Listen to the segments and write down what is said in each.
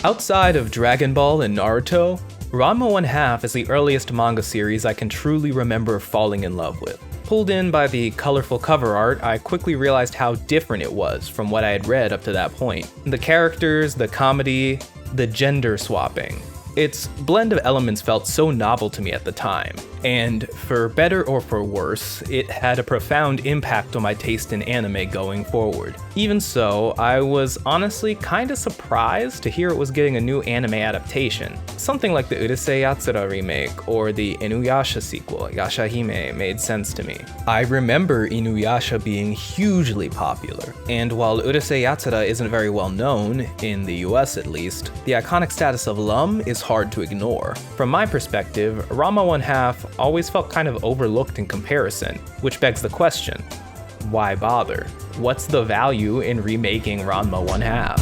Outside of Dragon Ball and Naruto, Ranma 1/2 is the earliest manga series I can truly remember falling in love with. Pulled in by the colorful cover art, I quickly realized how different it was from what I had read up to that point. The characters, the comedy, the gender swapping. Its blend of elements felt so novel to me at the time, and for better or for worse, it had a profound impact on my taste in anime going forward. Even so, I was honestly kinda surprised to hear it was getting a new anime adaptation. Something like the Urusei Yatsura remake or the Inuyasha sequel, Yashahime, made sense to me. I remember Inuyasha being hugely popular, and while Urusei Yatsura isn't very well known, in the US at least, the iconic status of Lum is hard to ignore. From my perspective, Ranma 1/2 always felt kind of overlooked in comparison, which begs the question, why bother? What's the value in remaking Ranma 1/2?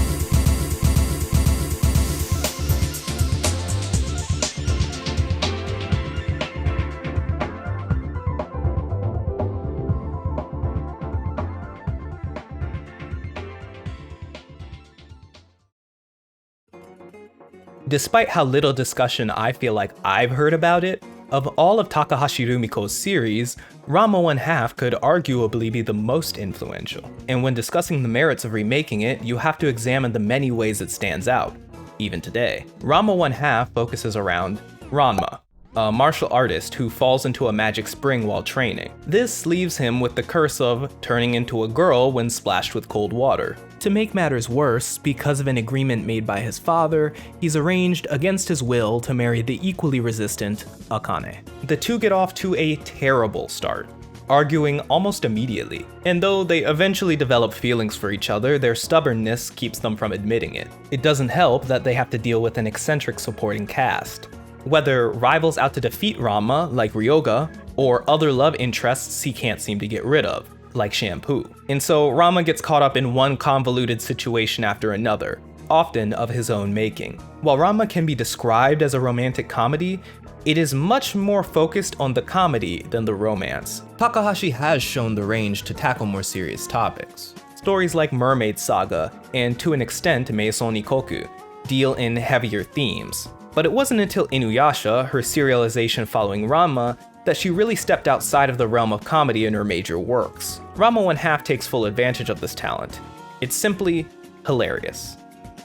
Despite how little discussion I feel like I've heard about it, of all of Takahashi Rumiko's series, Ranma 1/2 could arguably be the most influential. And when discussing the merits of remaking it, you have to examine the many ways it stands out, even today. Ranma 1/2 focuses around Ranma, a martial artist who falls into a magic spring while training. This leaves him with the curse of turning into a girl when splashed with cold water. To make matters worse, because of an agreement made by his father, he's arranged against his will to marry the equally resistant Akane. The two get off to a terrible start, arguing almost immediately, and though they eventually develop feelings for each other, their stubbornness keeps them from admitting it. It doesn't help that they have to deal with an eccentric supporting cast. Whether rivals out to defeat Ranma, like Ryoga, or other love interests he can't seem to get rid of, like shampoo. And so Ranma gets caught up in one convoluted situation after another, often of his own making. While Ranma can be described as a romantic comedy, it is much more focused on the comedy than the romance. Takahashi has shown the range to tackle more serious topics. Stories like Mermaid Saga, and to an extent Meisou Nikoku, deal in heavier themes. But it wasn't until Inuyasha, her serialization following Ranma, that she really stepped outside of the realm of comedy in her major works. Ranma 1/2 takes full advantage of this talent. It's simply hilarious.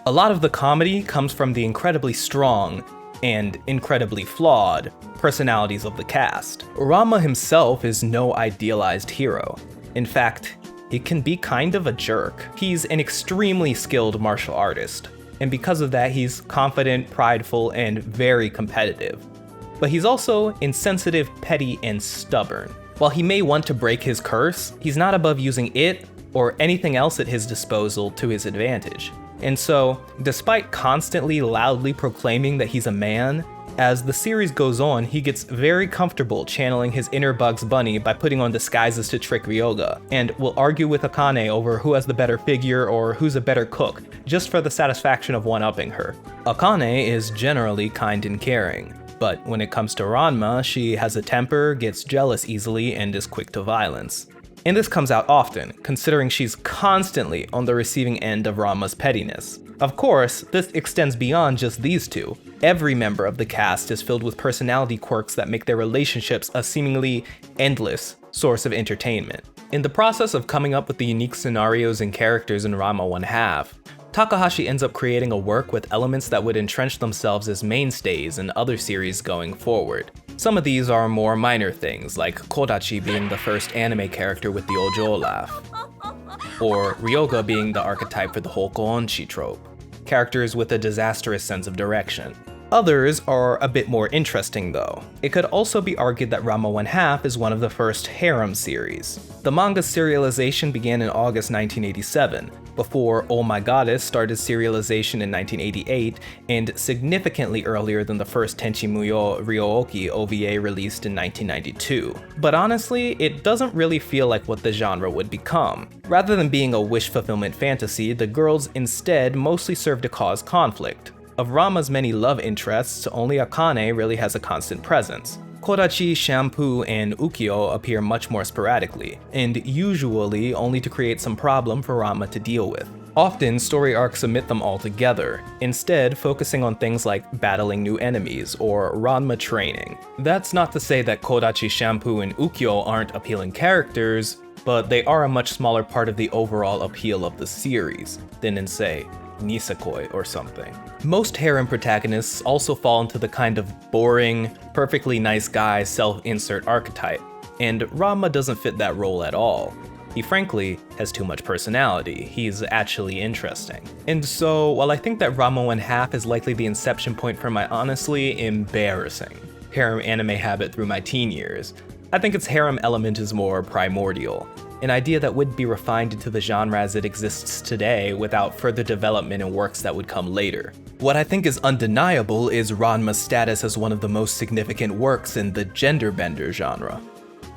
A lot of the comedy comes from the incredibly strong and incredibly flawed personalities of the cast. Ranma himself is no idealized hero. In fact, he can be kind of a jerk. He's an extremely skilled martial artist, and because of that, he's confident, prideful, and very competitive. But he's also insensitive, petty, and stubborn. While he may want to break his curse, he's not above using it or anything else at his disposal to his advantage. And so, despite constantly loudly proclaiming that he's a man, as the series goes on, he gets very comfortable channeling his inner Bugs Bunny by putting on disguises to trick Ryoga, and will argue with Akane over who has the better figure or who's a better cook, just for the satisfaction of one-upping her. Akane is generally kind and caring, but when it comes to Ranma, she has a temper, gets jealous easily, and is quick to violence. And this comes out often, considering she's constantly on the receiving end of Ranma's pettiness. Of course, this extends beyond just these two. Every member of the cast is filled with personality quirks that make their relationships a seemingly endless source of entertainment. In the process of coming up with the unique scenarios and characters in Ranma 1/2, Takahashi ends up creating a work with elements that would entrench themselves as mainstays in other series going forward. Some of these are more minor things, like Kodachi being the first anime character with the Ojo laugh, or Ryoga being the archetype for the Hokonshi trope, characters with a disastrous sense of direction. Others are a bit more interesting though. It could also be argued that Ranma 1/2 is one of the first harem series. The manga's serialization began in August 1987, before Oh My Goddess started serialization in 1988, and significantly earlier than the first Tenchi Muyo Ryooki OVA released in 1992. But honestly, it doesn't really feel like what the genre would become. Rather than being a wish fulfillment fantasy, the girls instead mostly serve to cause conflict. Of Ranma's many love interests, only Akane really has a constant presence. Kodachi, Shampoo, and Ukyo appear much more sporadically, and usually only to create some problem for Ranma to deal with. Often, story arcs omit them altogether, instead focusing on things like battling new enemies or Ranma training. That's not to say that Kodachi Shampoo and Ukyo aren't appealing characters, but they are a much smaller part of the overall appeal of the series than in, say, Nisekoi or something. Most harem protagonists also fall into the kind of boring, perfectly nice guy self-insert archetype, and Ranma doesn't fit that role at all. He frankly has too much personality. He's actually interesting. And so, while I think that Ranma 1/2 is likely the inception point for my honestly embarrassing harem anime habit through my teen years, I think its harem element is more primordial, an idea that would be refined into the genre as it exists today without further development in works that would come later. What I think is undeniable is Ranma's status as one of the most significant works in the gender bender genre.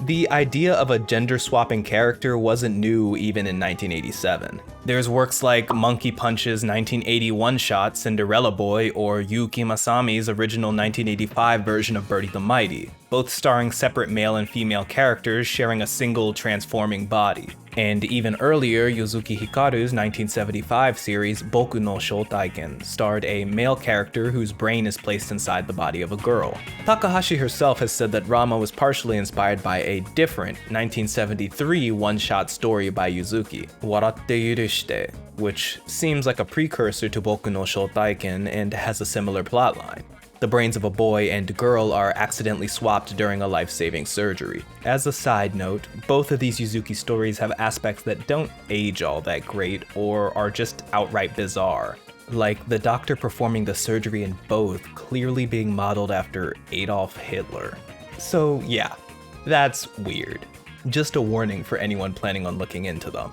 The idea of a gender-swapping character wasn't new even in 1987. There's works like Monkey Punch's 1980 one-shot Cinderella Boy or Yuki Masami's original 1985 version of Birdie the Mighty, both starring separate male and female characters sharing a single transforming body. And even earlier, Yuzuki Hikaru's 1975 series Boku no Shoutaiken starred a male character whose brain is placed inside the body of a girl. Takahashi herself has said that Ranma was partially inspired by a different 1973 one-shot story by Yuzuki, Waratte Yurushite, which seems like a precursor to Boku no Shoutaiken and has a similar plotline. The brains of a boy and girl are accidentally swapped during a life-saving surgery. As a side note, both of these Yuzuki stories have aspects that don't age all that great or are just outright bizarre, like the doctor performing the surgery in both clearly being modeled after Adolf Hitler. So yeah, that's weird. Just a warning for anyone planning on looking into them.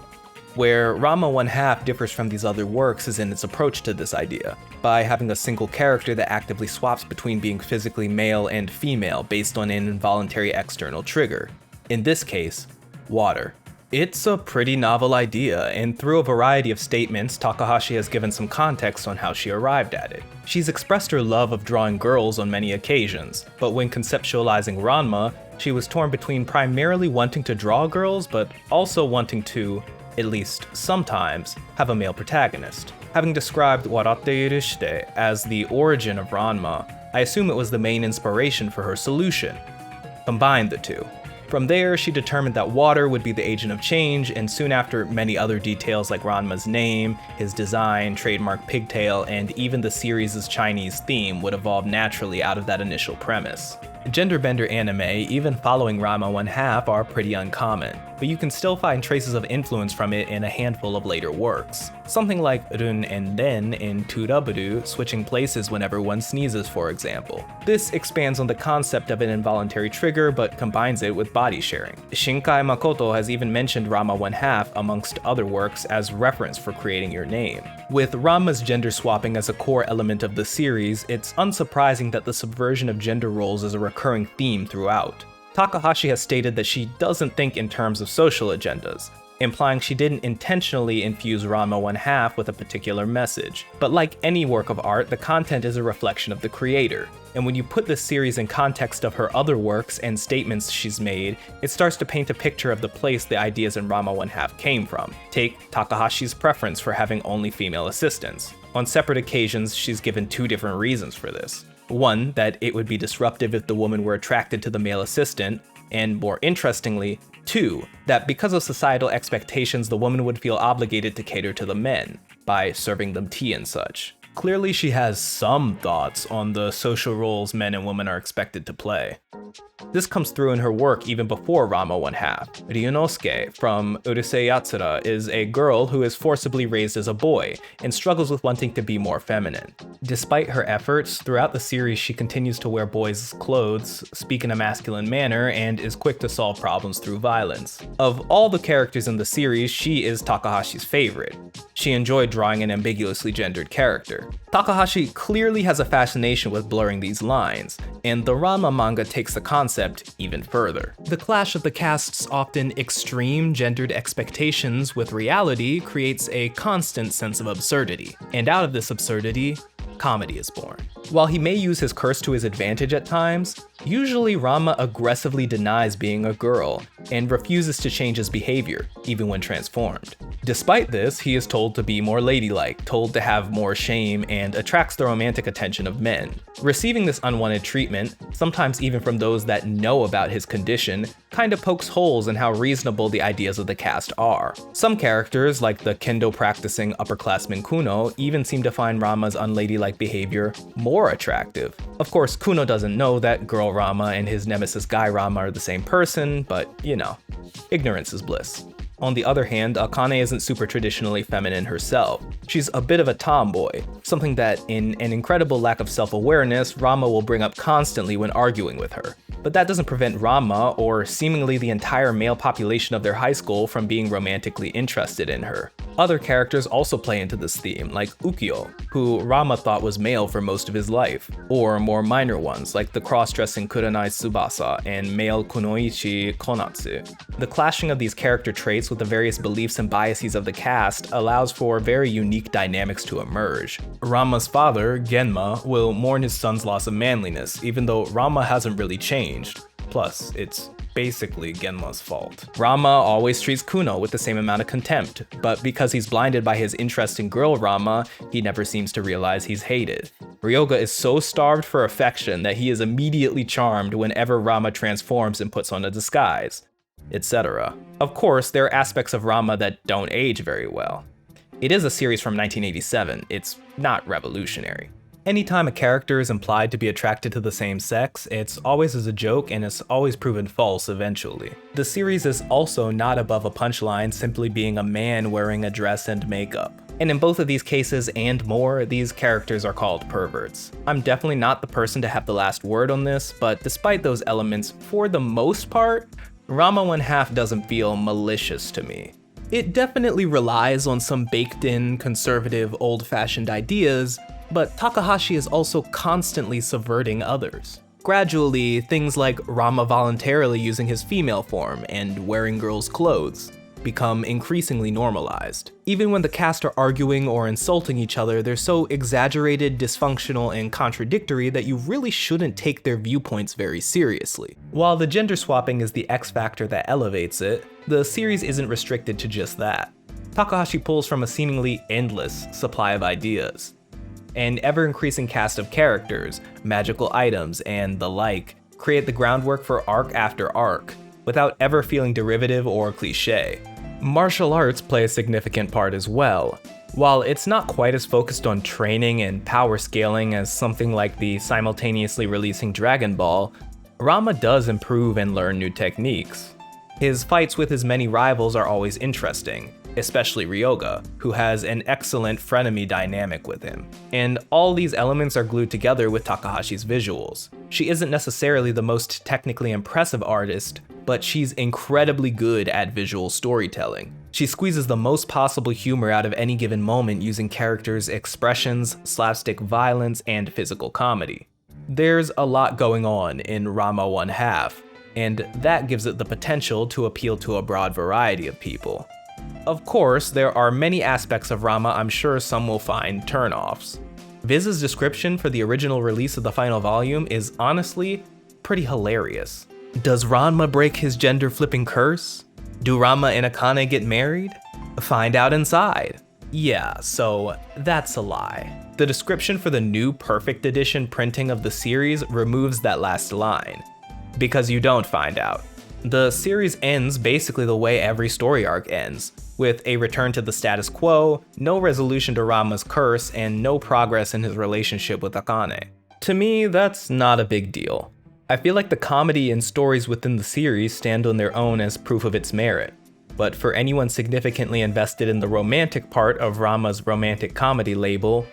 Where Ranma 1/2 differs from these other works is in its approach to this idea, by having a single character that actively swaps between being physically male and female based on an involuntary external trigger. In this case, water. It's a pretty novel idea, and through a variety of statements, Takahashi has given some context on how she arrived at it. She's expressed her love of drawing girls on many occasions, but when conceptualizing Ranma, she was torn between primarily wanting to draw girls, but also wanting to, at least sometimes, have a male protagonist. Having described Waratte Yurushite as the origin of Ranma, I assume it was the main inspiration for her solution. Combine the two. From there, she determined that water would be the agent of change, and soon after, many other details like Ranma's name, his design, trademark pigtail, and even the series' Chinese theme would evolve naturally out of that initial premise. Genderbender anime, even following Ranma 1/2, are pretty uncommon, but you can still find traces of influence from it in a handful of later works. Something like Run and Den in Turaburu switching places whenever one sneezes, for example. This expands on the concept of an involuntary trigger, but combines it with body sharing. Shinkai Makoto has even mentioned Ranma 1/2 amongst other works as reference for creating your name. With Ranma's gender swapping as a core element of the series, it's unsurprising that the subversion of gender roles is a recurring theme throughout. Takahashi has stated that she doesn't think in terms of social agendas, implying she didn't intentionally infuse Ranma 1/2 with a particular message. But like any work of art, the content is a reflection of the creator. And when you put this series in context of her other works and statements she's made, it starts to paint a picture of the place the ideas in Ranma 1/2 came from. Take Takahashi's preference for having only female assistants. On separate occasions, she's given two different reasons for this. One, that it would be disruptive if the woman were attracted to the male assistant, and more interestingly, two, that because of societal expectations, the woman would feel obligated to cater to the men, by serving them tea and such. Clearly she has some thoughts on the social roles men and women are expected to play. This comes through in her work even before Ranma 1/2. Ryunosuke from Urusei Yatsura is a girl who is forcibly raised as a boy and struggles with wanting to be more feminine. Despite her efforts, throughout the series she continues to wear boys' clothes, speak in a masculine manner, and is quick to solve problems through violence. Of all the characters in the series, she is Takahashi's favorite. She enjoyed drawing an ambiguously gendered character. Takahashi clearly has a fascination with blurring these lines, and the Ranma manga takes the concept even further. The clash of the cast's often extreme gendered expectations with reality creates a constant sense of absurdity, and out of this absurdity, comedy is born. While he may use his curse to his advantage at times, usually Ranma aggressively denies being a girl and refuses to change his behavior, even when transformed. Despite this, he is told to be more ladylike, told to have more shame, and attracts the romantic attention of men. Receiving this unwanted treatment, sometimes even from those that know about his condition, kinda pokes holes in how reasonable the ideas of the cast are. Some characters, like the kendo-practicing upperclassman Kuno, even seem to find Ranma's unladylike behavior more attractive. Of course, Kuno doesn't know that girl Ranma and his nemesis guy Ranma are the same person, but you know, ignorance is bliss. On the other hand, Akane isn't super traditionally feminine herself. She's a bit of a tomboy, something that, in an incredible lack of self-awareness, Ranma will bring up constantly when arguing with her. But that doesn't prevent Ranma, or seemingly the entire male population of their high school, from being romantically interested in her. Other characters also play into this theme, like Ukyo, who Ranma thought was male for most of his life, or more minor ones, like the cross-dressing Kurenai Tsubasa and male Kunoichi Konatsu. The clashing of these character traits with the various beliefs and biases of the cast allows for very unique dynamics to emerge. Ranma's father, Genma, will mourn his son's loss of manliness, even though Ranma hasn't really changed. Plus, it's basically Genma's fault. Ranma always treats Kuno with the same amount of contempt, but because he's blinded by his interest in girl Ranma, he never seems to realize he's hated. Ryoga is so starved for affection that he is immediately charmed whenever Ranma transforms and puts on a disguise, etc. Of course, there are aspects of Ranma that don't age very well. It is a series from 1987, it's not revolutionary. Anytime a character is implied to be attracted to the same sex, it's always as a joke and it's always proven false eventually. The series is also not above a punchline simply being a man wearing a dress and makeup. And in both of these cases and more, these characters are called perverts. I'm definitely not the person to have the last word on this, but despite those elements, for the most part, Ranma 1/2 doesn't feel malicious to me. It definitely relies on some baked-in, conservative, old-fashioned ideas, but Takahashi is also constantly subverting others. Gradually, things like Ranma voluntarily using his female form and wearing girls' clothes become increasingly normalized. Even when the cast are arguing or insulting each other, they're so exaggerated, dysfunctional, and contradictory that you really shouldn't take their viewpoints very seriously. While the gender swapping is the X factor that elevates it, the series isn't restricted to just that. Takahashi pulls from a seemingly endless supply of ideas. An ever-increasing cast of characters, magical items, and the like create the groundwork for arc after arc, without ever feeling derivative or cliché. Martial arts play a significant part as well. While it's not quite as focused on training and power scaling as something like the simultaneously releasing Dragon Ball, Ranma does improve and learn new techniques. His fights with his many rivals are always interesting, especially Ryoga, who has an excellent frenemy dynamic with him. And all these elements are glued together with Takahashi's visuals. She isn't necessarily the most technically impressive artist, but she's incredibly good at visual storytelling. She squeezes the most possible humor out of any given moment using characters' expressions, slapstick violence, and physical comedy. There's a lot going on in Ranma 1/2, and that gives it the potential to appeal to a broad variety of people. Of course, there are many aspects of Ranma I'm sure some will find turnoffs. Viz's description for the original release of the final volume is honestly pretty hilarious. Does Ranma break his gender-flipping curse? Do Ranma and Akane get married? Find out inside. Yeah, so that's a lie. The description for the new Perfect Edition printing of the series removes that last line, because you don't find out. The series ends basically the way every story arc ends, with a return to the status quo, no resolution to Ranma's curse, and no progress in his relationship with Akane. To me, that's not a big deal. I feel like the comedy and stories within the series stand on their own as proof of its merit, but for anyone significantly invested in the romantic part of Ranma's romantic comedy label,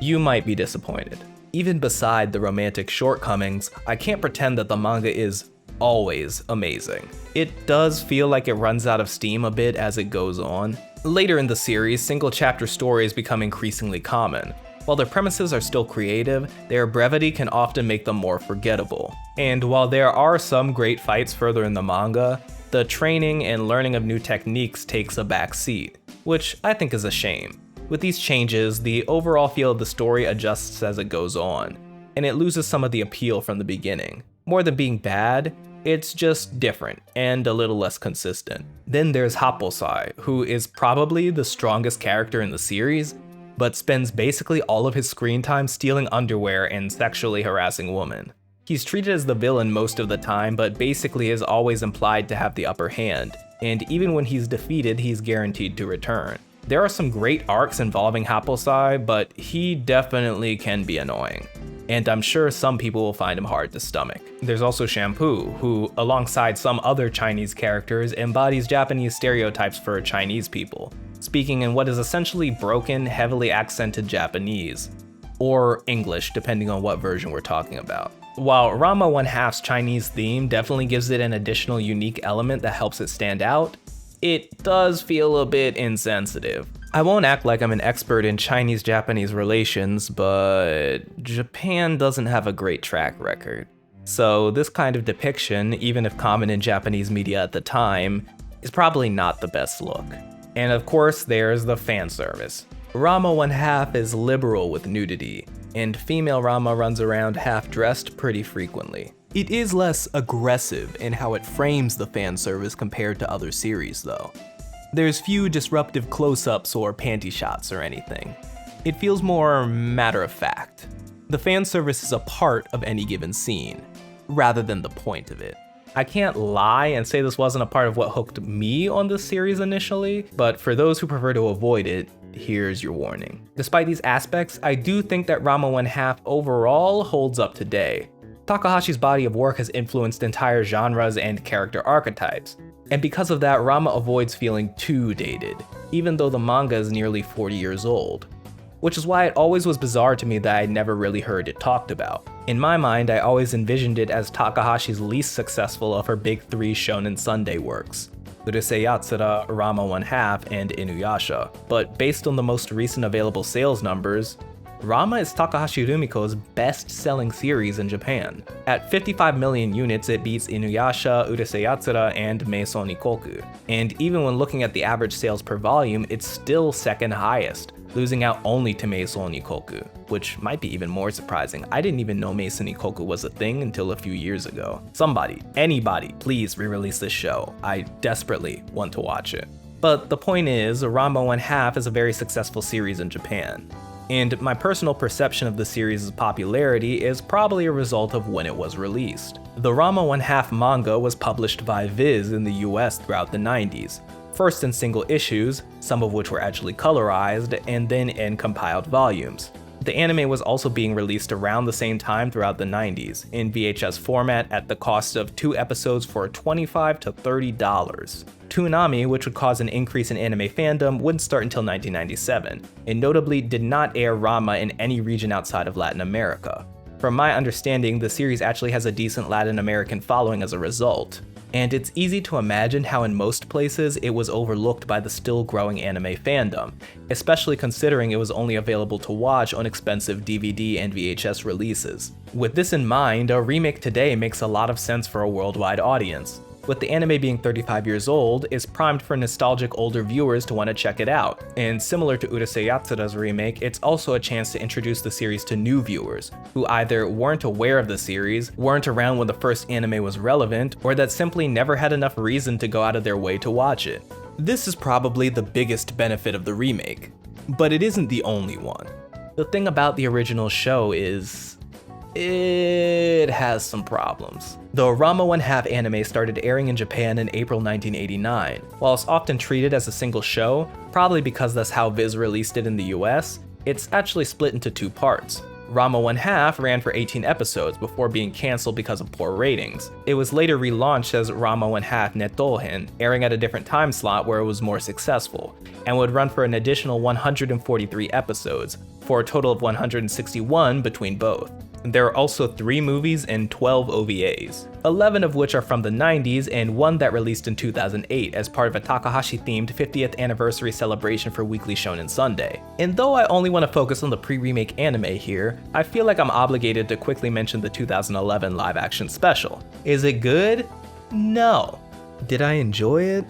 you might be disappointed. Even beside the romantic shortcomings, I can't pretend that the manga is always amazing. It does feel like it runs out of steam a bit as it goes on. Later in the series, single chapter stories become increasingly common. While their premises are still creative, their brevity can often make them more forgettable. And while there are some great fights further in the manga, the training and learning of new techniques takes a back seat, which I think is a shame. With these changes, the overall feel of the story adjusts as it goes on, and it loses some of the appeal from the beginning. More than being bad, It's just different and a little less consistent. Then there's Happosai, who is probably the strongest character in the series, but spends basically all of his screen time stealing underwear and sexually harassing women. He's treated as the villain most of the time, but basically is always implied to have the upper hand, and even when he's defeated, he's guaranteed to return. There are some great arcs involving Happosai, but he definitely can be annoying, and I'm sure some people will find him hard to stomach. There's also Shampoo, who, alongside some other Chinese characters, embodies Japanese stereotypes for Chinese people, speaking in what is essentially broken, heavily accented Japanese, or English, depending on what version we're talking about. While Ranma 1/2's Chinese theme definitely gives it an additional unique element that helps it stand out, it does feel a bit insensitive. I won't act like I'm an expert in Chinese-Japanese relations, but Japan doesn't have a great track record. So this kind of depiction, even if common in Japanese media at the time, is probably not the best look. And of course, there's the fan service. Ranma 1/2 is liberal with nudity, and female Ranma runs around half-dressed pretty frequently. It is less aggressive in how it frames the fan service compared to other series though. There's few disruptive close-ups or panty shots or anything. It feels more matter-of-fact. The fan service is a part of any given scene, rather than the point of it. I can't lie and say this wasn't a part of what hooked me on this series initially, but for those who prefer to avoid it, here's your warning. Despite these aspects, I do think that Ranma 1/2 overall holds up today. Takahashi's body of work has influenced entire genres and character archetypes, and because of that, Ranma avoids feeling too dated, even though the manga is nearly 40 years old. Which is why it always was bizarre to me that I never really heard it talked about. In my mind, I always envisioned it as Takahashi's least successful of her big three Shonen Sunday works: Urusei Yatsura, Ranma 1/2, and Inuyasha. But based on the most recent available sales numbers, Ranma is Takahashi Rumiko's best-selling series in Japan. At 55 million units, it beats Inuyasha, Urusei Yatsura, and Meisou Nikoku. And even when looking at the average sales per volume, it's still second highest, losing out only to Meisou Nikoku, which might be even more surprising. I didn't even know Meisou Nikoku was a thing until a few years ago. Somebody, anybody, please re-release this show. I desperately want to watch it. But the point is, Ranma 1/2 is a very successful series in Japan. And my personal perception of the series' popularity is probably a result of when it was released. The Ranma 1/2 manga was published by Viz in the US throughout the 90s, first in single issues, some of which were actually colorized, and then in compiled volumes. The anime was also being released around the same time throughout the 90s, in VHS format at the cost of 2 episodes for $25 to $30. Toonami, which would cause an increase in anime fandom, wouldn't start until 1997, and notably did not air Ranma in any region outside of Latin America. From my understanding, the series actually has a decent Latin American following as a result, and it's easy to imagine how in most places it was overlooked by the still growing anime fandom, especially considering it was only available to watch on expensive DVD and VHS releases. With this in mind, a remake today makes a lot of sense for a worldwide audience. With the anime being 35 years old, it's primed for nostalgic older viewers to want to check it out. And similar to Urusei Yatsura's remake, it's also a chance to introduce the series to new viewers, who either weren't aware of the series, weren't around when the first anime was relevant, or that simply never had enough reason to go out of their way to watch it. This is probably the biggest benefit of the remake, but it isn't the only one. The thing about the original show is, it has some problems. The Ranma 1/2 anime started airing in Japan in April 1989. While it's often treated as a single show, probably because that's how Viz released it in the US, it's actually split into 2 parts. Ranma 1/2 ran for 18 episodes before being cancelled because of poor ratings. It was later relaunched as Ranma 1/2 Nettohen, airing at a different time slot where it was more successful, and would run for an additional 143 episodes, for a total of 161 between both. There are also 3 movies and 12 OVAs, 11 of which are from the 90s and 1 that released in 2008 as part of a Takahashi-themed 50th anniversary celebration for Weekly Shonen Sunday. And though I only want to focus on the pre-remake anime here, I feel like I'm obligated to quickly mention the 2011 live-action special. Is it good? No. Did I enjoy it?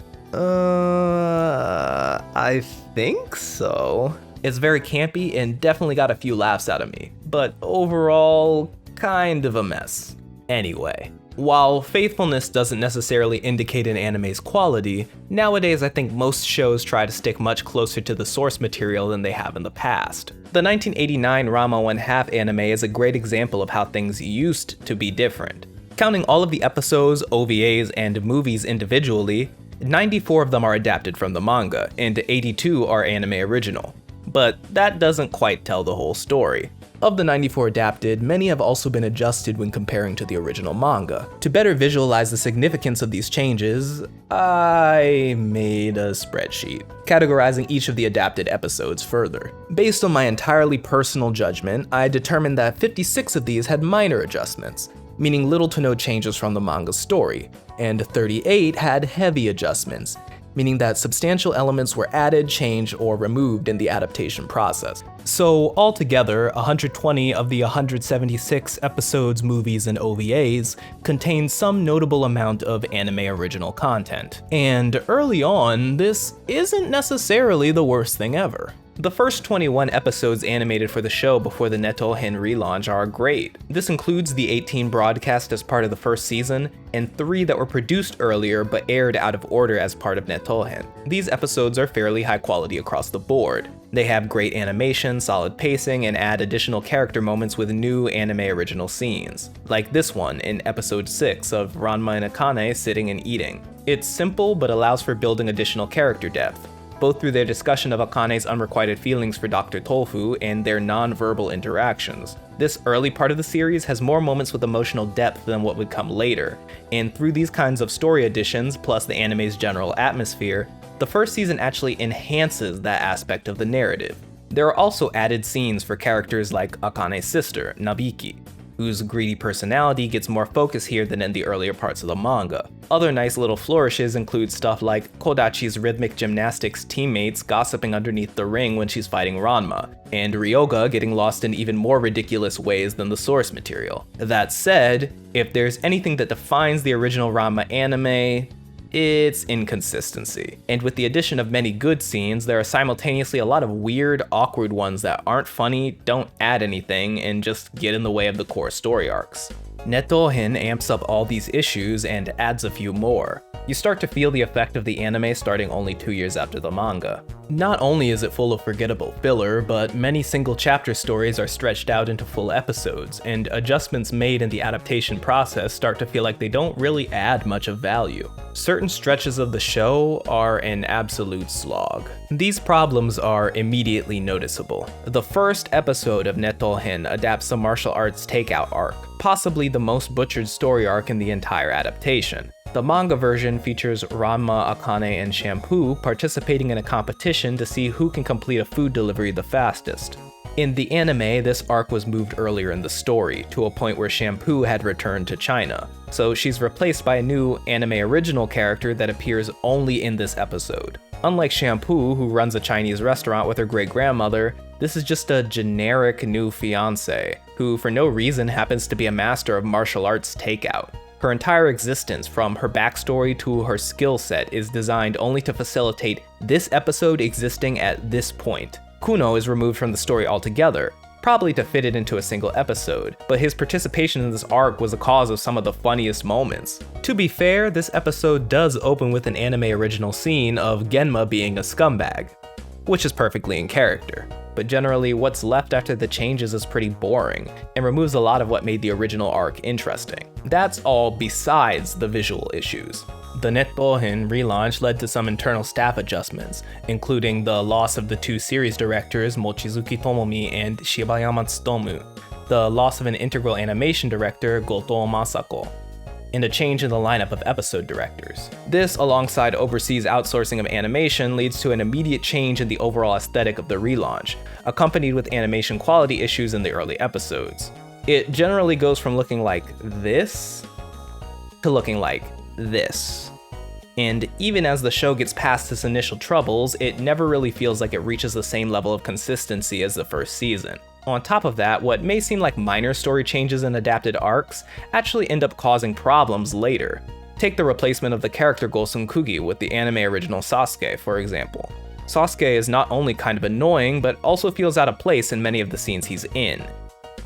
I think so. It's very campy and definitely got a few laughs out of me, but overall, kind of a mess. Anyway, While faithfulness doesn't necessarily indicate an anime's quality, nowadays I think most shows try to stick much closer to the source material than they have in the past. The 1989 Ranma 1/2 anime is a great example of how things used to be different. Counting all of the episodes, OVAs, and movies individually, 94 of them are adapted from the manga, and 82 are anime original. But that doesn't quite tell the whole story. Of the 94 adapted, many have also been adjusted when comparing to the original manga. To better visualize the significance of these changes, I made a spreadsheet, categorizing each of the adapted episodes further. Based on my entirely personal judgment, I determined that 56 of these had minor adjustments, meaning little to no changes from the manga's story, and 38 had heavy adjustments, meaning that substantial elements were added, changed, or removed in the adaptation process. So altogether, 120 of the 176 episodes, movies, and OVAs contain some notable amount of anime original content. And early on, this isn't necessarily the worst thing ever. The first 21 episodes animated for the show before the Nettohen relaunch are great. This includes the 18 broadcast as part of the first season, and 3 that were produced earlier but aired out of order as part of Nettohen. These episodes are fairly high quality across the board. They have great animation, solid pacing, and add additional character moments with new anime original scenes, like this one in episode 6 of Ranma and Akane sitting and eating. It's simple but allows for building additional character depth, both through their discussion of Akane's unrequited feelings for Dr. Tofu and their non-verbal interactions. This early part of the series has more moments with emotional depth than what would come later, and through these kinds of story additions, plus the anime's general atmosphere, the first season actually enhances that aspect of the narrative. There are also added scenes for characters like Akane's sister, Nabiki, whose greedy personality gets more focus here than in the earlier parts of the manga. Other nice little flourishes include stuff like Kodachi's rhythmic gymnastics teammates gossiping underneath the ring when she's fighting Ranma, and Ryoga getting lost in even more ridiculous ways than the source material. That said, if there's anything that defines the original Ranma anime, it's inconsistency. And with the addition of many good scenes, there are simultaneously a lot of weird, awkward ones that aren't funny, don't add anything, and just get in the way of the core story arcs. Nettohen amps up all these issues and adds a few more. You start to feel the effect of the anime starting only 2 years after the manga. Not only is it full of forgettable filler, but many single chapter stories are stretched out into full episodes, and adjustments made in the adaptation process start to feel like they don't really add much of value. Certain stretches of the show are an absolute slog. These problems are immediately noticeable. The first episode of Nettohen adapts the martial arts takeout arc, possibly the most butchered story arc in the entire adaptation. The manga version features Ranma, Akane, and Shampoo participating in a competition to see who can complete a food delivery the fastest. In the anime, this arc was moved earlier in the story, to a point where Shampoo had returned to China, so she's replaced by a new anime original character that appears only in this episode. Unlike Shampoo, who runs a Chinese restaurant with her great-grandmother, this is just a generic new fiancé, who for no reason happens to be a master of martial arts takeout. Her entire existence, from her backstory to her skill set, is designed only to facilitate this episode existing at this point. Kuno is removed from the story altogether, probably to fit it into a single episode, but his participation in this arc was a cause of some of the funniest moments. To be fair, this episode does open with an anime original scene of Genma being a scumbag, which is perfectly in character. But generally, what's left after the changes is pretty boring, and removes a lot of what made the original arc interesting. That's all besides the visual issues. The Nettohen relaunch led to some internal staff adjustments, including the loss of the 2 series directors Mochizuki Tomomi and Shibayama Tsutomu, the loss of an integral animation director Goto Masako, and a change in the lineup of episode directors. This, alongside overseas outsourcing of animation, leads to an immediate change in the overall aesthetic of the relaunch, accompanied with animation quality issues in the early episodes. It generally goes from looking like this to looking like this. And even as the show gets past its initial troubles, it never really feels like it reaches the same level of consistency as the first season. On top of that, what may seem like minor story changes in adapted arcs actually end up causing problems later. Take the replacement of the character Gosung Kugi with the anime original Sasuke, for example. Sasuke is not only kind of annoying, but also feels out of place in many of the scenes he's in,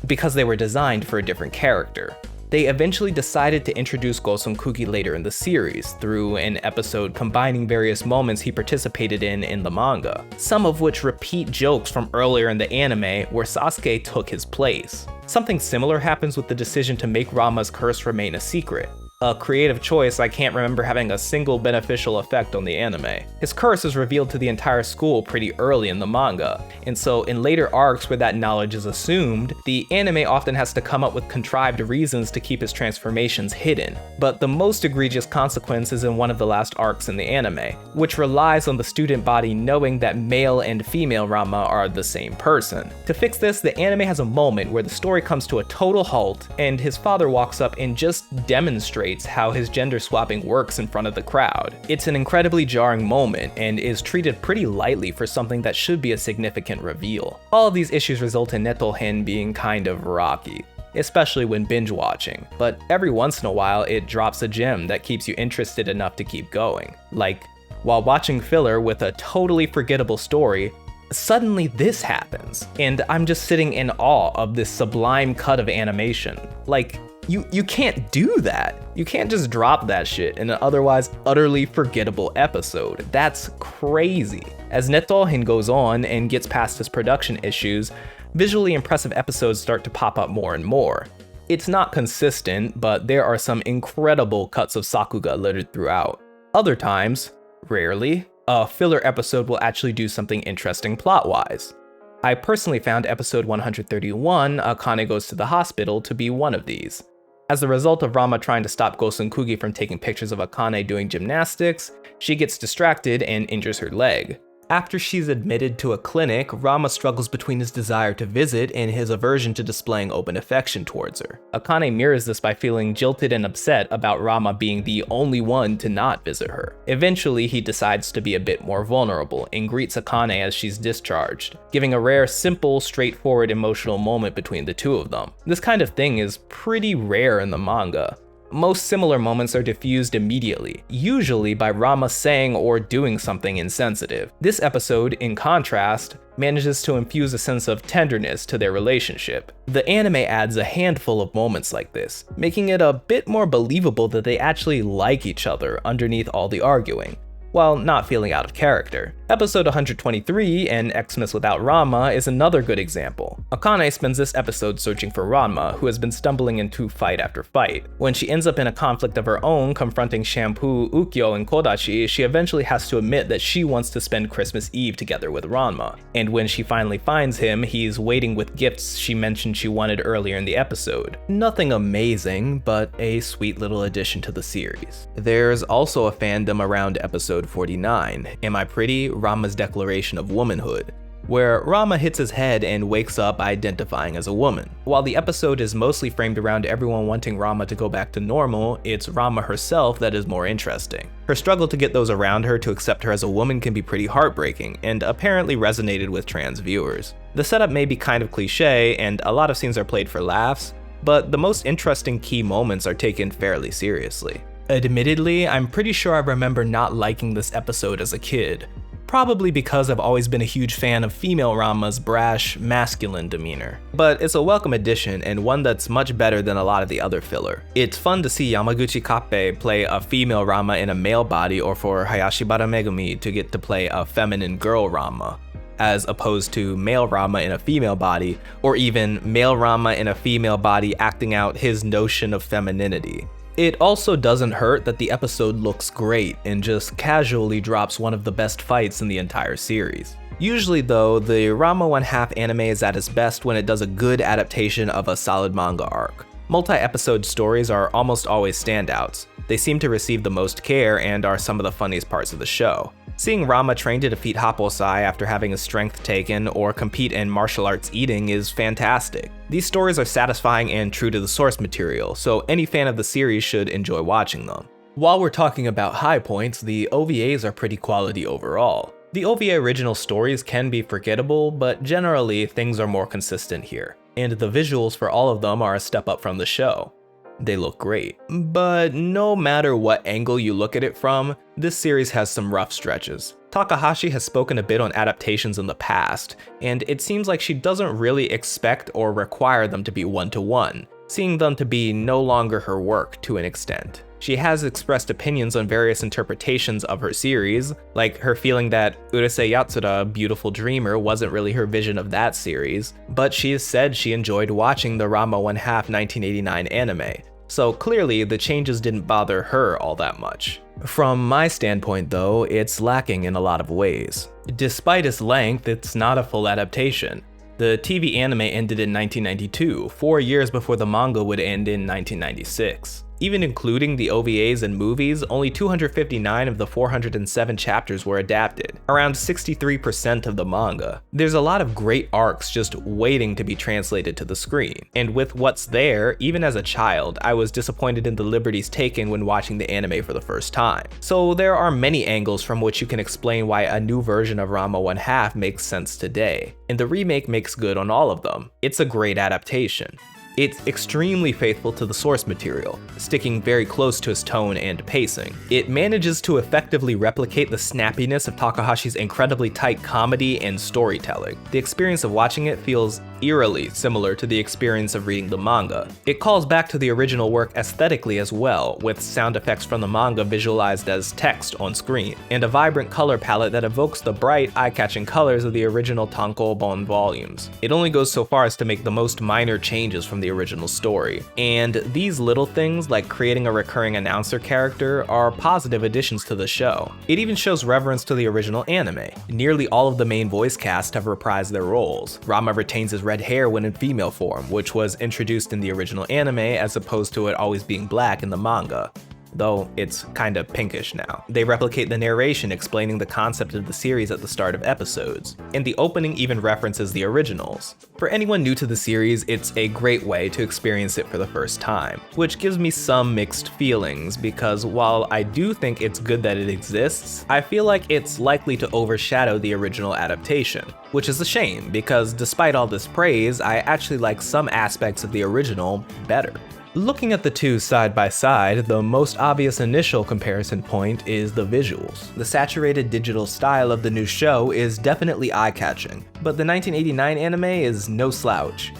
because they were designed for a different character. They eventually decided to introduce Gosong Kugi later in the series, through an episode combining various moments he participated in the manga, some of which repeat jokes from earlier in the anime where Sasuke took his place. Something similar happens with the decision to make Ranma's curse remain a secret. A creative choice I can't remember having a single beneficial effect on the anime. His curse is revealed to the entire school pretty early in the manga, and so in later arcs where that knowledge is assumed, the anime often has to come up with contrived reasons to keep his transformations hidden. But the most egregious consequence is in one of the last arcs in the anime, which relies on the student body knowing that male and female Ranma are the same person. To fix this, the anime has a moment where the story comes to a total halt, and his father walks up and just demonstrates how his gender swapping works in front of the crowd. It's an incredibly jarring moment and is treated pretty lightly for something that should be a significant reveal. All of these issues result in Nettohen being kind of rocky, especially when binge watching, but every once in a while it drops a gem that keeps you interested enough to keep going. Like, while watching filler with a totally forgettable story, suddenly this happens, and I'm just sitting in awe of this sublime cut of animation. Like, you can't do that. You can't just drop that shit in an otherwise utterly forgettable episode. That's crazy. As Nettohen goes on and gets past his production issues, visually impressive episodes start to pop up more and more. It's not consistent, but there are some incredible cuts of Sakuga littered throughout. Other times, rarely, a filler episode will actually do something interesting plot-wise. I personally found episode 131, Akane Goes to the Hospital, to be one of these. As a result of Ranma trying to stop Gosong Kugi from taking pictures of Akane doing gymnastics, she gets distracted and injures her leg. After she's admitted to a clinic, Ranma struggles between his desire to visit and his aversion to displaying open affection towards her. Akane mirrors this by feeling jilted and upset about Ranma being the only one to not visit her. Eventually, he decides to be a bit more vulnerable and greets Akane as she's discharged, giving a rare, simple, straightforward emotional moment between the two of them. This kind of thing is pretty rare in the manga. Most similar moments are diffused immediately, usually by Ranma saying or doing something insensitive. This episode, in contrast, manages to infuse a sense of tenderness to their relationship. The anime adds a handful of moments like this, making it a bit more believable that they actually like each other underneath all the arguing, while not feeling out of character. Episode 123, An Xmas Without Ranma, is another good example. Akane spends this episode searching for Ranma, who has been stumbling into fight after fight. When she ends up in a conflict of her own, confronting Shampoo, Ukyo, and Kodachi, she eventually has to admit that she wants to spend Christmas Eve together with Ranma. And when she finally finds him, he's waiting with gifts she mentioned she wanted earlier in the episode. Nothing amazing, but a sweet little addition to the series. There's also a fandom around episode 49, Am I Pretty? Ranma's Declaration of Womanhood, where Ranma hits his head and wakes up identifying as a woman. While the episode is mostly framed around everyone wanting Ranma to go back to normal, it's Ranma herself that is more interesting. Her struggle to get those around her to accept her as a woman can be pretty heartbreaking, and apparently resonated with trans viewers. The setup may be kind of cliche, and a lot of scenes are played for laughs, but the most interesting key moments are taken fairly seriously. Admittedly, I'm pretty sure I remember not liking this episode as a kid, probably because I've always been a huge fan of female Ranma's brash, masculine demeanor. But it's a welcome addition and one that's much better than a lot of the other filler. It's fun to see Yamaguchi Kappei play a female Ranma in a male body, or for Hayashibara Megumi to get to play a feminine girl Ranma, as opposed to male Ranma in a female body, or even male Ranma in a female body acting out his notion of femininity. It also doesn't hurt that the episode looks great and just casually drops one of the best fights in the entire series. Usually though, the Ranma 1/2 anime is at its best when it does a good adaptation of a solid manga arc. Multi-episode stories are almost always standouts. They seem to receive the most care and are some of the funniest parts of the show. Seeing Ranma train to defeat Hwbouths after having his strength taken or compete in martial arts eating is fantastic. These stories are satisfying and true to the source material, so any fan of the series should enjoy watching them. While we're talking about high points, the OVAs are pretty quality overall. The OVA original stories can be forgettable, but generally things are more consistent here, and the visuals for all of them are a step up from the show. They look great. But no matter what angle you look at it from, this series has some rough stretches. Takahashi has spoken a bit on adaptations in the past, and it seems like she doesn't really expect or require them to be one-to-one. seeing them to be no longer her work to an extent. She has expressed opinions on various interpretations of her series, like her feeling that Urusei Yatsura, Beautiful Dreamer, wasn't really her vision of that series, but she has said she enjoyed watching the Ranma 1/2 1989 anime, so clearly the changes didn't bother her all that much. From my standpoint though, it's lacking in a lot of ways. Despite its length, it's not a full adaptation. The TV anime ended in 1992, 4 years before the manga would end in 1996. Even including the OVAs and movies, only 259 of the 407 chapters were adapted, around 63% of the manga. There's a lot of great arcs just waiting to be translated to the screen, and with what's there, even as a child, I was disappointed in the liberties taken when watching the anime for the first time. So there are many angles from which you can explain why a new version of Ranma 1/2 makes sense today, and the remake makes good on all of them. It's a great adaptation. It's extremely faithful to the source material, sticking very close to its tone and pacing. It manages to effectively replicate the snappiness of Takahashi's incredibly tight comedy and storytelling. The experience of watching it feels eerily similar to the experience of reading the manga. It calls back to the original work aesthetically as well, with sound effects from the manga visualized as text on screen, and a vibrant color palette that evokes the bright, eye-catching colors of the original tankobon volumes. It only goes so far as to make the most minor changes from the original story, and these little things, like creating a recurring announcer character, are positive additions to the show. It even shows reverence to the original anime. Nearly all of the main voice cast have reprised their roles. Ranma retains his red hair when in female form, which was introduced in the original anime as opposed to it always being black in the manga, though it's kinda pinkish now. They replicate the narration explaining the concept of the series at the start of episodes, and the opening even references the originals. For anyone new to the series, it's a great way to experience it for the first time, which gives me some mixed feelings because while I do think it's good that it exists, I feel like it's likely to overshadow the original adaptation, which is a shame because despite all this praise, I actually like some aspects of the original better. Looking at the two side by side, the most obvious initial comparison point is the visuals. The saturated digital style of the new show is definitely eye-catching, but the 1989 anime is no slouch.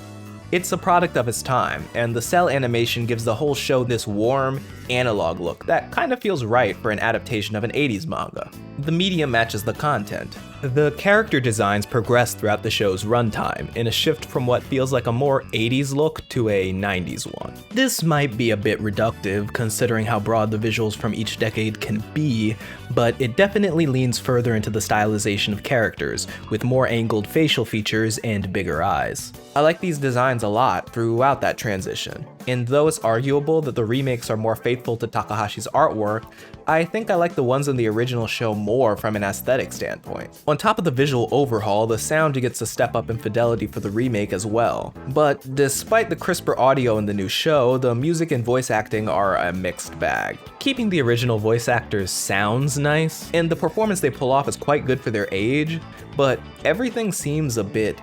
It's a product of its time, and the cell animation gives the whole show this warm, analog look that kind of feels right for an adaptation of an 80s manga. The medium matches the content. The character designs progress throughout the show's runtime in a shift from what feels like a more 80s look to a 90s one. This might be a bit reductive considering how broad the visuals from each decade can be, but it definitely leans further into the stylization of characters, with more angled facial features and bigger eyes. I like these designs a lot throughout that transition, and though it's arguable that the remakes are more faithful to Takahashi's artwork, I think I like the ones in the original show more from an aesthetic standpoint. On top of the visual overhaul, the sound gets a step up in fidelity for the remake as well. But despite the crisper audio in the new show, the music and voice acting are a mixed bag. Keeping the original voice actors sounds nice, and the performance they pull off is quite good for their age, but everything seems a bit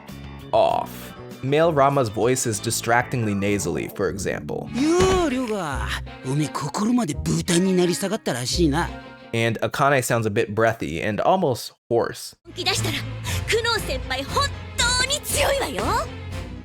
off. Male Ranma's voice is distractingly nasally, for example. And Akane sounds a bit breathy and almost hoarse,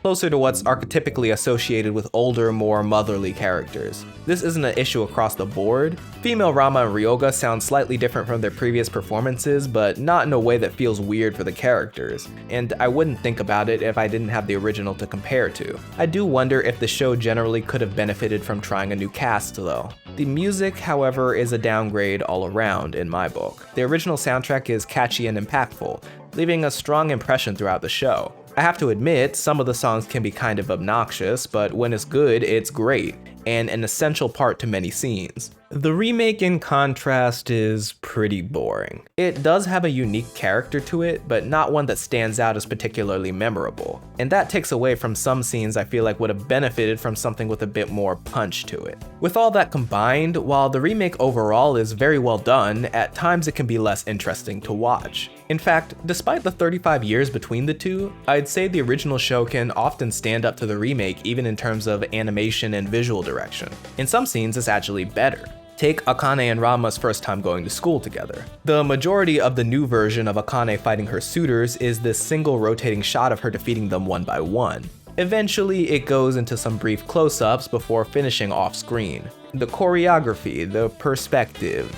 closer to what's archetypically associated with older, more motherly characters. This isn't an issue across the board. Female Ranma and Ryoga sound slightly different from their previous performances, but not in a way that feels weird for the characters, and I wouldn't think about it if I didn't have the original to compare to. I do wonder if the show generally could have benefited from trying a new cast though. The music, however, is a downgrade all around in my book. The original soundtrack is catchy and impactful, leaving a strong impression throughout the show. I have to admit, some of the songs can be kind of obnoxious, but when it's good, it's great, and an essential part to many scenes. The remake, in contrast, is pretty boring. It does have a unique character to it, but not one that stands out as particularly memorable. And that takes away from some scenes I feel like would have benefited from something with a bit more punch to it. With all that combined, while the remake overall is very well done, at times it can be less interesting to watch. In fact, despite the 35 years between the two, I'd say the original show can often stand up to the remake even in terms of animation and visual direction. In some scenes, it's actually better. Take Akane and Ranma's first time going to school together. The majority of the new version of Akane fighting her suitors is this single rotating shot of her defeating them one by one. Eventually, it goes into some brief close-ups before finishing off-screen. The choreography, the perspective,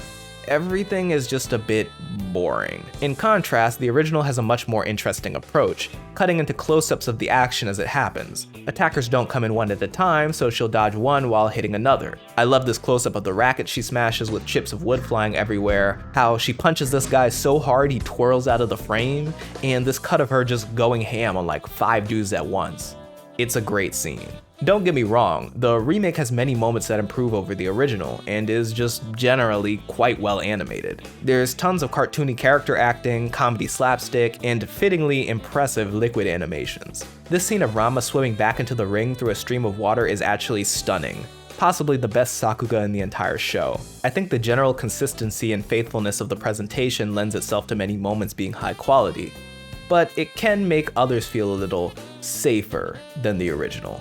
everything is just a bit boring. In contrast, the original has a much more interesting approach, cutting into close-ups of the action as it happens. Attackers don't come in one at a time, so she'll dodge one while hitting another. I love this close-up of the racket she smashes with chips of wood flying everywhere, how she punches this guy so hard he twirls out of the frame, and this cut of her just going ham on like 5 dudes at once. It's a great scene. Don't get me wrong, the remake has many moments that improve over the original, and is just generally quite well animated. There's tons of cartoony character acting, comedy slapstick, and fittingly impressive liquid animations. This scene of Ranma swimming back into the ring through a stream of water is actually stunning. Possibly the best Sakuga in the entire show. I think the general consistency and faithfulness of the presentation lends itself to many moments being high quality, but it can make others feel a little safer than the original.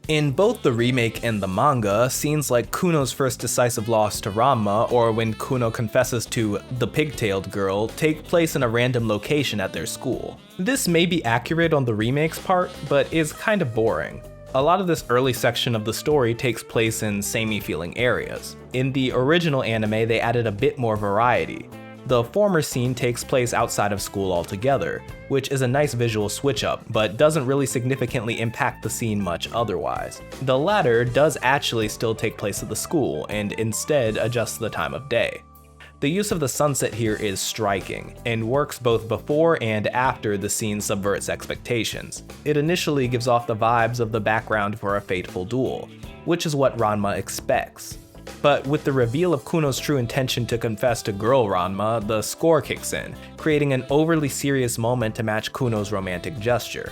In both the remake and the manga, scenes like Kuno's first decisive loss to Ranma, or when Kuno confesses to the pigtailed girl, take place in a random location at their school. This may be accurate on the remake's part, but is kind of boring. A lot of this early section of the story takes place in samey feeling areas. In the original anime, they added a bit more variety. The former scene takes place outside of school altogether, which is a nice visual switch up, but doesn't really significantly impact the scene much otherwise. The latter does actually still take place at the school, and instead adjusts the time of day. The use of the sunset here is striking, and works both before and after the scene subverts expectations. It initially gives off the vibes of the background for a fateful duel, which is what Ranma expects. But with the reveal of Kuno's true intention to confess to girl Ranma, the score kicks in, creating an overly serious moment to match Kuno's romantic gesture.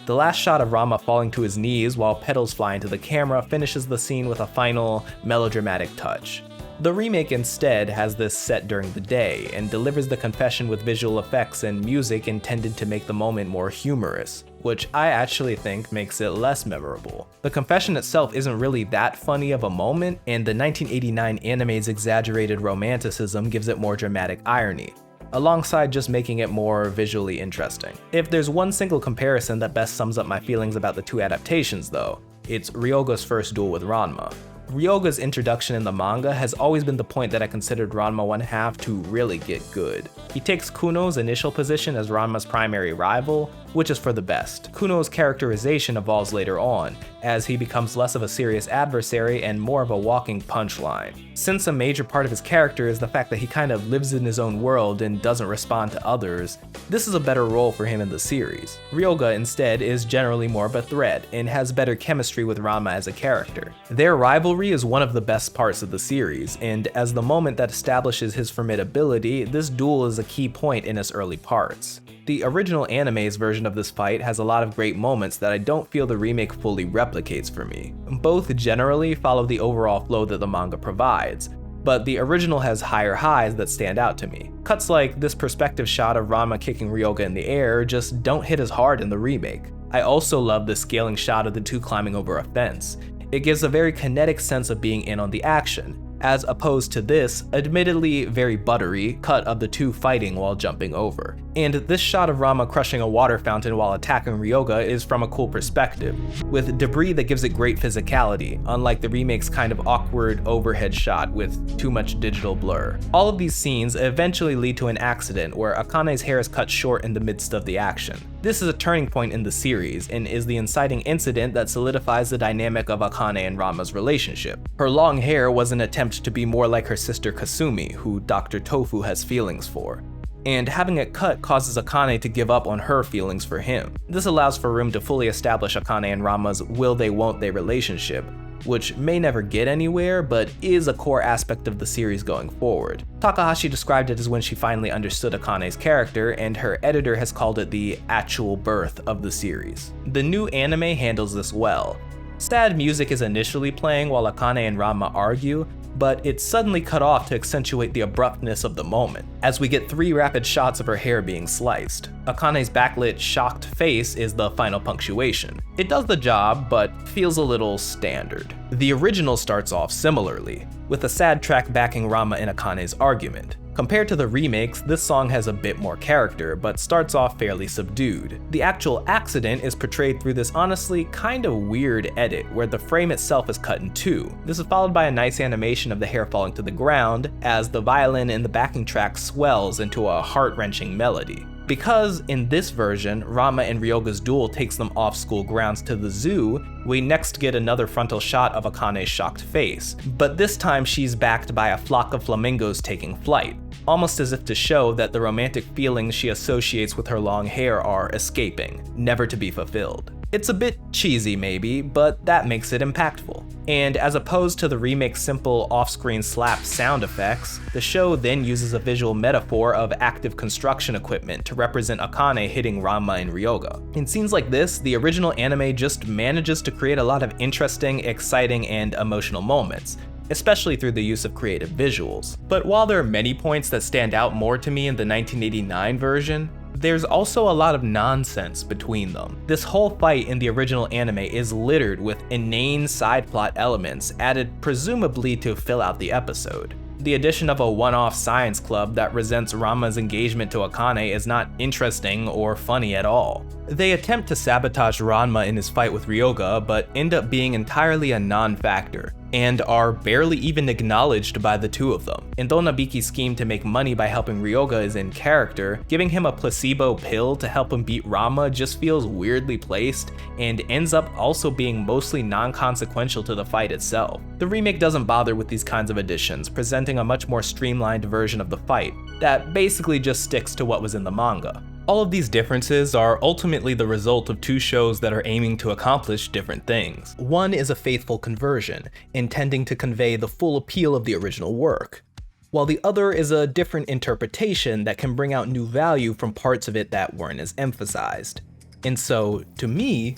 The last shot of Ranma falling to his knees while petals fly into the camera finishes the scene with a final, melodramatic touch. The remake instead has this set during the day, and delivers the confession with visual effects and music intended to make the moment more humorous, which I actually think makes it less memorable. The confession itself isn't really that funny of a moment, and the 1989 anime's exaggerated romanticism gives it more dramatic irony, alongside just making it more visually interesting. If there's one single comparison that best sums up my feelings about the two adaptations though, it's Ryoga's first duel with Ranma. Ryoga's introduction in the manga has always been the point that I considered Ranma 1/2 to really get good. He takes Kuno's initial position as Ranma's primary rival, which is for the best. Kuno's characterization evolves later on, as he becomes less of a serious adversary and more of a walking punchline. Since a major part of his character is the fact that he kind of lives in his own world and doesn't respond to others, this is a better role for him in the series. Ryoga instead is generally more of a threat, and has better chemistry with Ranma as a character. Their rivalry is one of the best parts of the series, and as the moment that establishes his formidability, this duel is a key point in its early parts. The original anime's version of this fight has a lot of great moments that I don't feel the remake fully replicates for me. Both generally follow the overall flow that the manga provides, but the original has higher highs that stand out to me. Cuts like this perspective shot of Ranma kicking Ryoga in the air just don't hit as hard in the remake. I also love the scaling shot of the two climbing over a fence. It gives a very kinetic sense of being in on the action, as opposed to this, admittedly very buttery, cut of the two fighting while jumping over. And this shot of Ranma crushing a water fountain while attacking Ryoga is from a cool perspective, with debris that gives it great physicality, unlike the remake's kind of awkward overhead shot with too much digital blur. All of these scenes eventually lead to an accident where Akane's hair is cut short in the midst of the action. This is a turning point in the series, and is the inciting incident that solidifies the dynamic of Akane and Ranma's relationship. Her long hair was an attempt to be more like her sister Kasumi, who Dr. Tofu has feelings for, and having it cut causes Akane to give up on her feelings for him. This allows for room to fully establish Akane and Ranma's will-they-won't-they relationship, which may never get anywhere, but is a core aspect of the series going forward. Takahashi described it as when she finally understood Akane's character, and her editor has called it the actual birth of the series. The new anime handles this well. Sad music is initially playing while Akane and Ranma argue, but it's suddenly cut off to accentuate the abruptness of the moment, as we get 3 rapid shots of her hair being sliced. Akane's backlit, shocked face is the final punctuation. It does the job, but feels a little standard. The original starts off similarly, with a sad track backing Ranma and Akane's argument. Compared to the remakes, this song has a bit more character, but starts off fairly subdued. The actual accident is portrayed through this honestly kind of weird edit, where the frame itself is cut in two. This is followed by a nice animation of the hair falling to the ground, as the violin in the backing track swells into a heart-wrenching melody. Because in this version, Ranma and Ryoga's duel takes them off school grounds to the zoo, we next get another frontal shot of Akane's shocked face, but this time she's backed by a flock of flamingos taking flight, almost as if to show that the romantic feelings she associates with her long hair are escaping, never to be fulfilled. It's a bit cheesy maybe, but that makes it impactful. And as opposed to the remake's simple off-screen slap sound effects, the show then uses a visual metaphor of active construction equipment to represent Akane hitting Ranma and Ryoga. In scenes like this, the original anime just manages to create a lot of interesting, exciting, and emotional moments, especially through the use of creative visuals. But while there are many points that stand out more to me in the 1989 version, there's also a lot of nonsense between them. This whole fight in the original anime is littered with inane side plot elements added presumably to fill out the episode. The addition of a one-off science club that resents Ranma's engagement to Akane is not interesting or funny at all. They attempt to sabotage Ranma in his fight with Ryoga, but end up being entirely a non-factor, and are barely even acknowledged by the two of them. And though Nabiki's scheme to make money by helping Ryoga is in character, giving him a placebo pill to help him beat Ranma just feels weirdly placed, and ends up also being mostly non-consequential to the fight itself. The remake doesn't bother with these kinds of additions, presenting a much more streamlined version of the fight that basically just sticks to what was in the manga. All of these differences are ultimately the result of two shows that are aiming to accomplish different things. One is a faithful conversion, intending to convey the full appeal of the original work, while the other is a different interpretation that can bring out new value from parts of it that weren't as emphasized. And so, to me,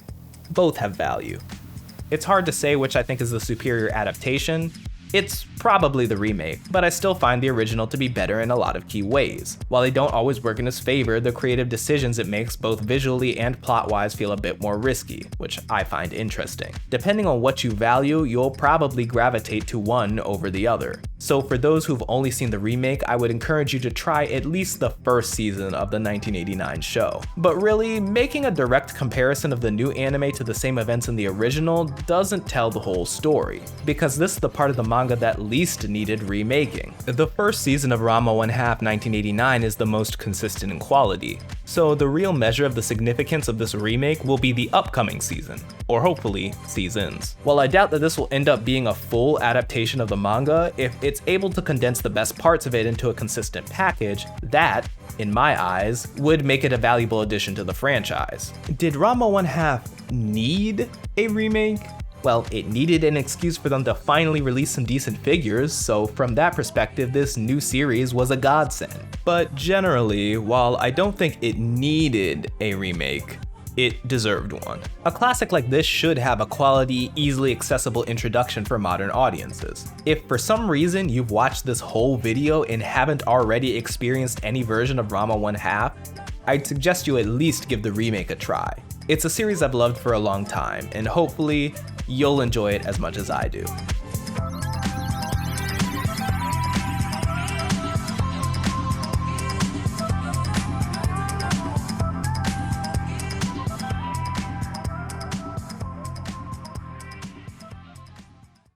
both have value. It's hard to say which I think is the superior adaptation. It's probably the remake, but I still find the original to be better in a lot of key ways. While they don't always work in his favor, the creative decisions it makes both visually and plot-wise feel a bit more risky, which I find interesting. Depending on what you value, you'll probably gravitate to one over the other. So for those who've only seen the remake, I would encourage you to try at least the first season of the 1989 show. But really, making a direct comparison of the new anime to the same events in the original doesn't tell the whole story, because this is the part of the manga that least needed remaking. The first season of Ranma 1/2 1989 is the most consistent in quality, so the real measure of the significance of this remake will be the upcoming season, or hopefully, seasons. While I doubt that this will end up being a full adaptation of the manga, if it's able to condense the best parts of it into a consistent package, that, in my eyes, would make it a valuable addition to the franchise. Did Ranma 1/2 need a remake? Well, it needed an excuse for them to finally release some decent figures, so from that perspective, this new series was a godsend. But generally, while I don't think it needed a remake, it deserved one. A classic like this should have a quality, easily accessible introduction for modern audiences. If for some reason you've watched this whole video and haven't already experienced any version of Ranma 1/2, I'd suggest you at least give the remake a try. It's a series I've loved for a long time, and hopefully, you'll enjoy it as much as I do.